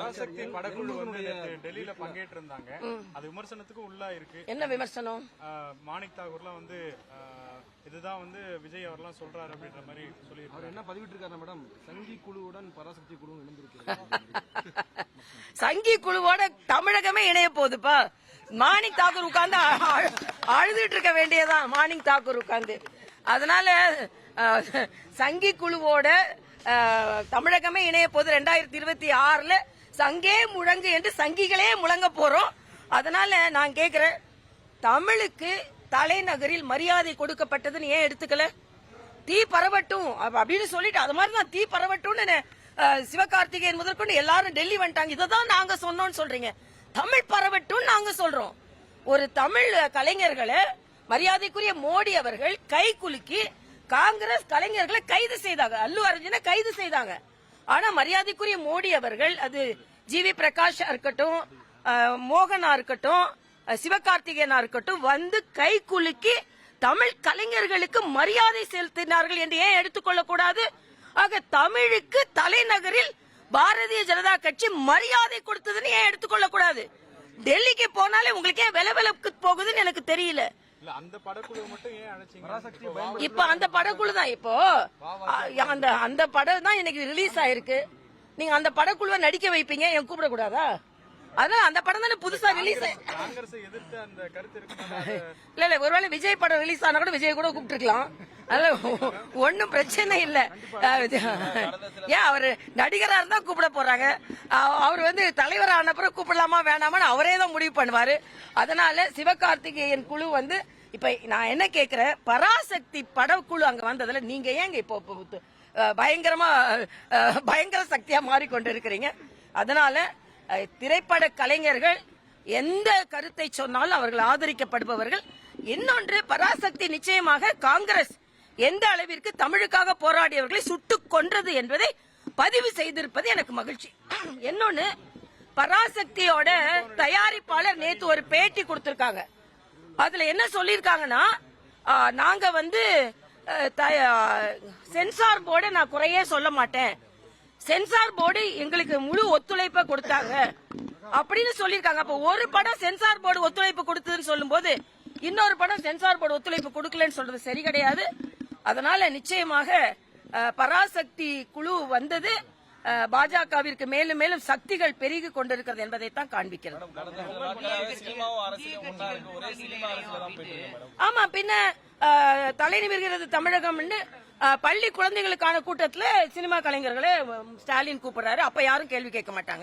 பராசக்தி படக்குழு வந்து டெல்லியில பங்கேற்று இருந்தாங்க. அது விமர்சனத்துக்கு உள்ளா இருக்கு. என்ன விமர்சனம்? மாணிக் தாகூர்லாம் வந்து இதுதான் வந்து விஜய் அவர்லாம் சொல்றாரு அப்படின்ற மாதிரி சொல்லி அவர் என்ன பதிவிட்டு இருக்காரு மேடம்? சங்கி குழுவுடன் பராசக்தி குழு இணைந்திருக்கு. சங்கி குழுவோட தமிழகமே இணைய போகுதுப்பா. மாணிக் தாக்கூர் உட்கார்ந்து அழுதுட்டு இருக்க வேண்டியதான். மாணிக் தாக்கூர் உட்கார்ந்து அதனால சங்கி குழுவோட தமிழகமே இணைய போது 2026ல சங்கே முழங்கு என்று சங்கிகளே முழங்க போறோம். அதனால நான் கேக்குறேன், தமிழுக்கு தலைநகரில் மரியாதை கொடுக்கப்பட்டதுன்னு ஏன் எடுத்துக்கல? தீ பரவட்டும் அப்படின்னு சொல்லிட்டு அது மாதிரி தான் தீ பரவட்டும்னு சிவகார்த்திகேயன் முதற்கொண்டு எல்லாரும் டெல்லி வந்துட்டாங்க. இதான் நாங்க சொன்னோம்னு சொல்றீங்க. தமிழ் பரவட்டும் நாங்க சொல்றோம். ஒரு தமிழ் கலைஞர்களை மரியாதைக்குரிய மோடி அவர்கள் கை குலுக்கி காங்கிரஸ் கலைஞர்களை கைது செய்தாங்க. அல்லு அர்ஜுனை கைது செய்தாங்க. ஆனா மரியாதைக்குரிய மோடி அவர்கள், அது ஜிவி பிரகாஷா இருக்கட்டும், மோகனா இருக்கட்டும், சிவகார்த்திகேயனா இருக்கட்டும், வந்து கை குலுக்கி தமிழ் கலைஞர்களுக்கு மரியாதை செலுத்தினார்கள் என்று ஏன் எடுத்துக்கொள்ளக்கூடாது? ஆக தமிழுக்கு தலைநகரில் பாரதிய ஜனதா கட்சி மரியாதை கொடுத்ததுன்னு ஏன் எடுத்துக்கொள்ளக்கூடாது? டெல்லிக்கு போனாலே உங்களுக்கு ஏன் விலவிலக்கு போகுதுன்னு எனக்கு தெரியல. அந்த படக்குழு மட்டும் ஏன் அழைச்சீங்க? இப்ப அந்த படக்குழு தான் இப்போ அந்த படம் தான் எனக்கு ரிலீஸ் ஆயிருக்கு. நீங்க அந்த படக்குழுவை நடிக்க வைப்பீங்க, என் கூப்பிட கூடாதா? அதனால அந்த படம் தானே புதுசா ரிலீஸ். இல்ல ஒருவேளை விஜய் படம் ரிலீஸ் ஆனா கூட விஜய் கூட கூப்பிட்டுருக்கலாம். அதனால ஒன்னும் பிரச்சனை இல்ல. ஏன் அவரு நடிகரா இருந்தா கூப்பிட போறாங்க. அவர் வந்து தலைவர் ஆன பிறகு கூப்பிடலாமா வேணாமான்னு அவரே தான் முடிவு பண்ணுவாரு. அதனால சிவகார்த்திகேயன் குழு வந்து இப்ப நான் என்ன கேக்குறேன், பராசக்தி படக்குழு அங்க வந்ததுல நீங்க ஏங்க இப்போ பயங்கர சக்தியா மாறிக்கொண்டிருக்கிறீங்க? அதனால திரைப்பட கலைஞர்கள் எந்த கருத்தை சொன்னாலும் அவர்கள் ஆதரிக்கப்படுபவர்கள். இன்னொன்று, பராசக்தி நிச்சயமாக காங்கிரஸ் எந்த அளவிற்கு தமிழுக்காக போராடியவர்களை சுட்டுக் கொன்றது என்பதை பதிவு செய்திருப்பது எனக்கு மகிழ்ச்சி. இன்னொன்னு, பராசக்தியோட தயாரிப்பாளர் நேத்து ஒரு பேட்டி கொடுத்திருக்காங்க. அதுல என்ன சொல்லிருக்காங்கன்னா, நாங்க வந்து சென்சார் போர்டு நான் குறையே சொல்ல மாட்டேன், சென்சார் போர்டு எங்களுக்கு முழு ஒத்துழைப்பை கொடுத்தாங்க அப்படின்னு சொல்லிருக்காங்க. அப்ப ஒரு படம் சென்சார் போர்டு ஒத்துழைப்பு கொடுத்ததுன்னு சொல்லும் போது இன்னொரு படம் சென்சார் போர்டு ஒத்துழைப்பு கொடுக்கலன்னு சொல்றது சரி கிடையாது. அதனால நிச்சயமாக பராசக்தி குழு வந்தது பாஜகவிற்கு மேலும் மேலும் சக்திகள் பெருகி கொண்டிருக்கிறது என்பதைத்தான் காண்பிக்கிறது. ஆமா, பின்ன தலை நிமிர்கிறது தமிழகம் பள்ளி குழந்தைகளுக்கான கூட்டத்தில் சினிமா கலைஞர்களை ஸ்டாலின் கூப்பிடுறாரு. அப்ப யாரும் கேள்வி கேட்க மாட்டாங்க.